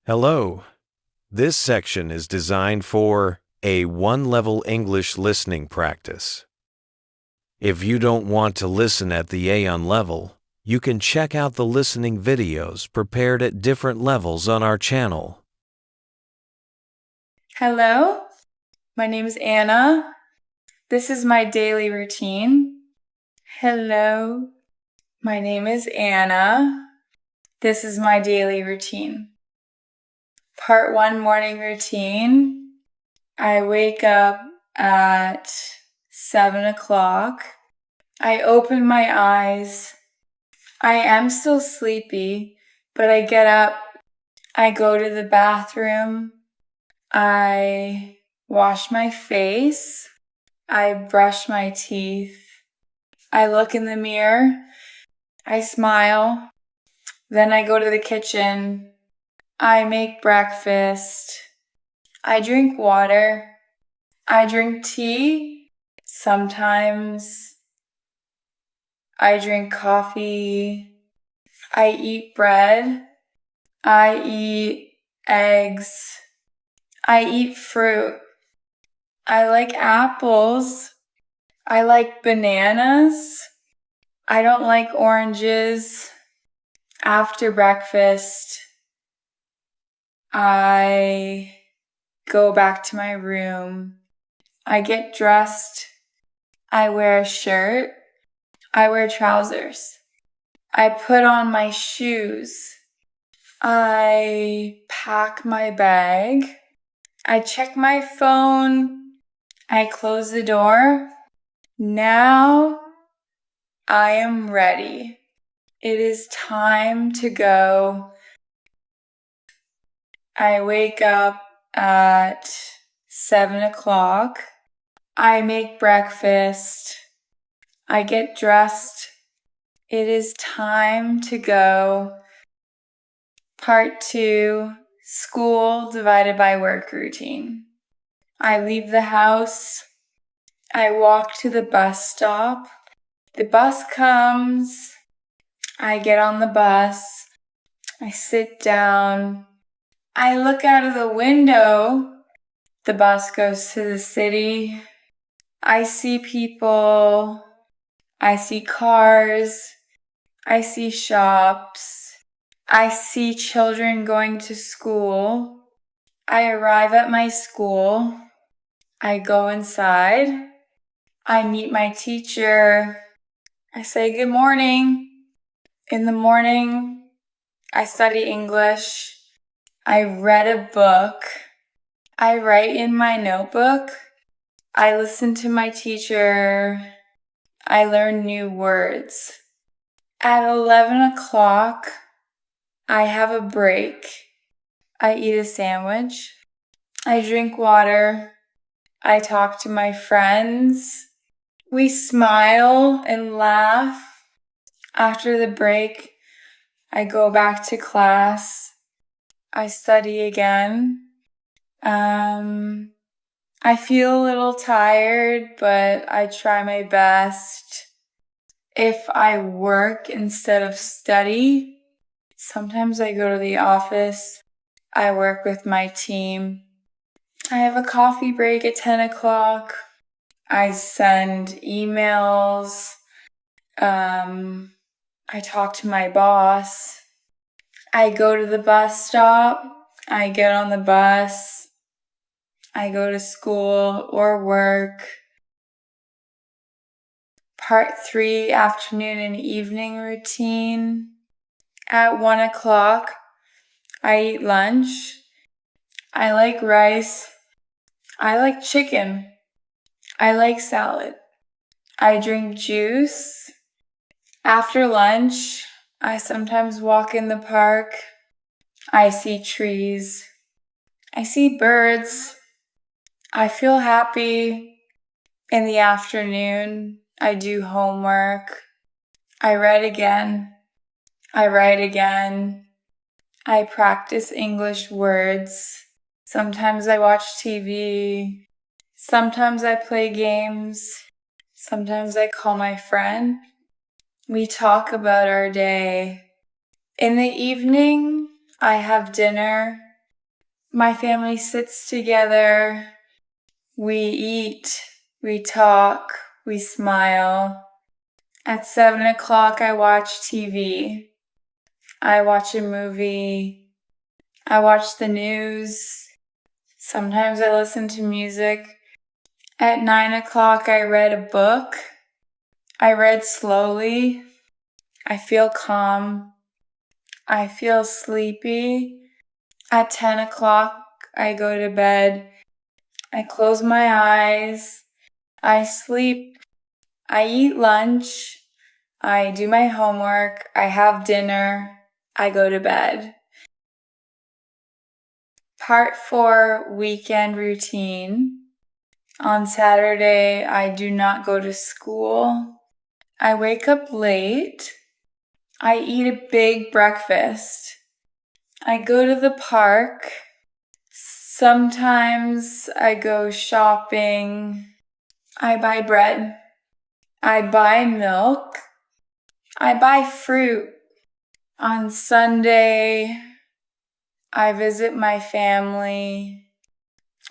Hello. This section is designed for a one-level English listening practice. If you don't want to listen at the A1 level, you can check out the listening videos prepared at different levels on our channel. Hello, my name is Anna. This is my daily routine. Hello, my name is Anna. This is my daily routine. Part 1 morning routine. I wake up at 7 o'clock. I open my eyes. I am still sleepy, but I get up. I go to the bathroom. I wash my face. I brush my teeth. I look in the mirror. I smile. Then I go to the kitchen. I make breakfast. I drink water. I drink tea. Sometimes I drink coffee. I eat bread. I eat eggs. I eat fruit. I like apples. I like bananas. I don't like oranges. After breakfast, I go back to my room. I get dressed. I wear a shirt. I wear trousers. I put on my shoes. I pack my bag. I check my phone. I close the door. Now I am ready. It is time to go. I wake up at 7 o'clock. I make breakfast. I get dressed. It is time to go. Part 2, school divided by work routine. I leave the house. I walk to the bus stop. The bus comes. I get on the bus. I sit down. I look out of the window. The bus goes to the city. I see people. I see cars. I see shops. I see children going to school. I arrive at my school. I go inside. I meet my teacher. I say good morning. In the morning, I study English. I read a book. I write in my notebook. I listen to my teacher. I learn new words. At 11 o'clock, I have a break. I eat a sandwich. I drink water. I talk to my friends. We smile and laugh. After the break, I go back to class. I study again. I feel a little tired, but I try my best. If I work instead of study, sometimes I go to the office. I work with my team. I have a coffee break at 10 o'clock. I send emails. I talk to my boss. I go to the bus stop. I get on the bus. I go to school or work. Part 3, afternoon and evening routine. At 1 o'clock, I eat lunch. I like rice. I like chicken. I like salad. I drink juice. After lunch, I sometimes walk in the park. I see trees. I see birds. I feel happy. In the afternoon, I do homework. I read again. I write again. I practice English words. Sometimes I watch TV. Sometimes I play games. Sometimes I call my friend. We talk about our day. In the evening, I have dinner. My family sits together. We eat, we talk, we smile. At 7 o'clock, I watch TV. I watch a movie. I watch the news. Sometimes I listen to music. At 9 o'clock, I read a book. I read slowly. I feel calm. I feel sleepy. At 10 o'clock, I go to bed. I close my eyes. I sleep. I eat lunch. I do my homework. I have dinner. I go to bed. Part 4, weekend routine. On Saturday, I do not go to school. I wake up late. I eat a big breakfast. I go to the park. Sometimes I go shopping. I buy bread. I buy milk. I buy fruit. On Sunday, I visit my family.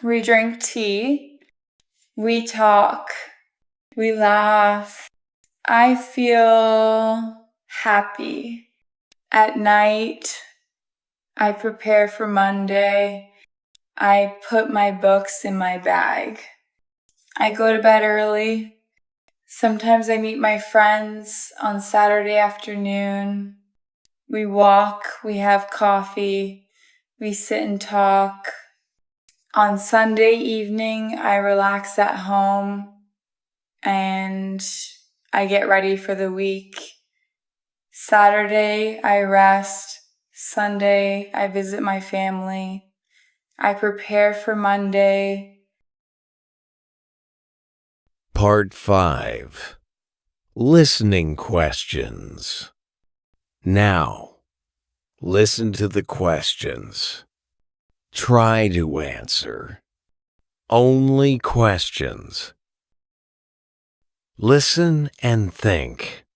We drink tea. We talk. We laugh. I feel happy. At night, I prepare for Monday. I put my books in my bag. I go to bed early. Sometimes I meet my friends on Saturday afternoon. We walk, we have coffee, we sit and talk. On Sunday evening, I relax at home and I get ready for the week. Saturday, I rest. Sunday, I visit my family. I prepare for Monday. Part 5. Listening questions. Now, listen to the questions. Try to answer. Only questions. Listen and think.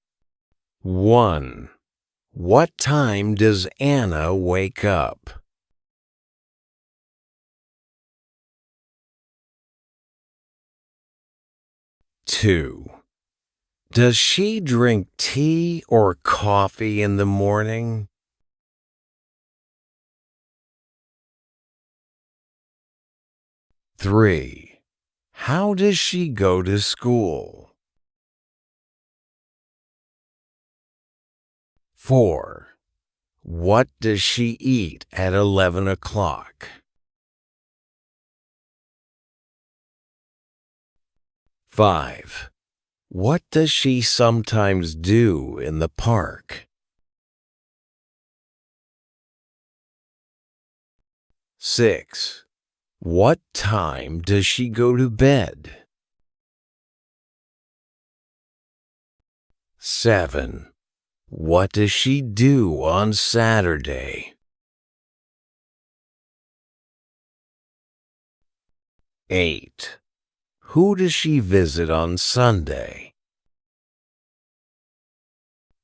1. What time does Anna wake up? 2. Does she drink tea or coffee in the morning? 3. How does she go to school? 4. What does she eat at 11 o'clock? 5. What does she sometimes do in the park? 6. What time does she go to bed? 7. What does she do on Saturday? 8. Who does she visit on Sunday?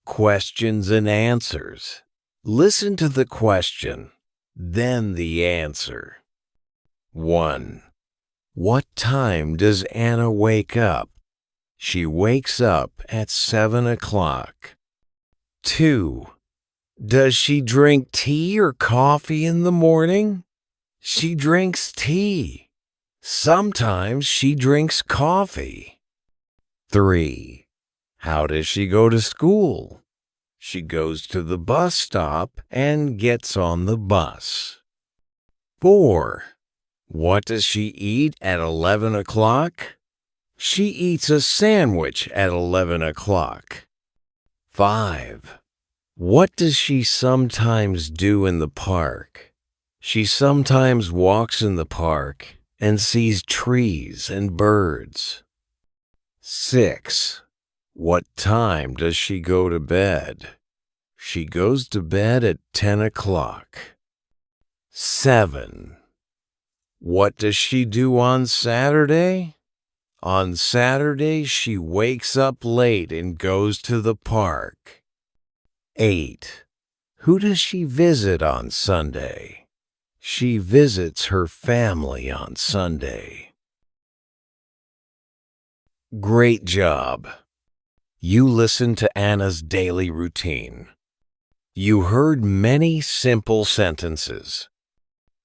Questions and answers. Listen to the question, then the answer. 1. What time does Anna wake up? She wakes up at 7 o'clock. 2. Does she drink tea or coffee in the morning? She drinks tea. Sometimes she drinks coffee. 3. How does she go to school? She goes to the bus stop and gets on the bus. 4. What does she eat at 11 o'clock? She eats a sandwich at 11 o'clock. 5. What does she sometimes do in the park? She sometimes walks in the park and sees trees and birds. 6. What time does she go to bed? She goes to bed at 10 o'clock. 7. What does she do on Saturday? On Saturday, she wakes up late and goes to the park. 8. Who does she visit on Sunday? She visits her family on Sunday. Great job! You listened to Anna's daily routine. You heard many simple sentences.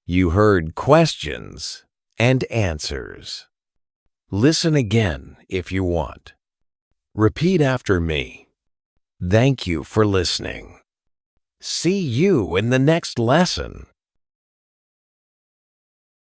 You heard questions and answers. Listen again if you want. Repeat after me. Thank you for listening. See you in the next lesson.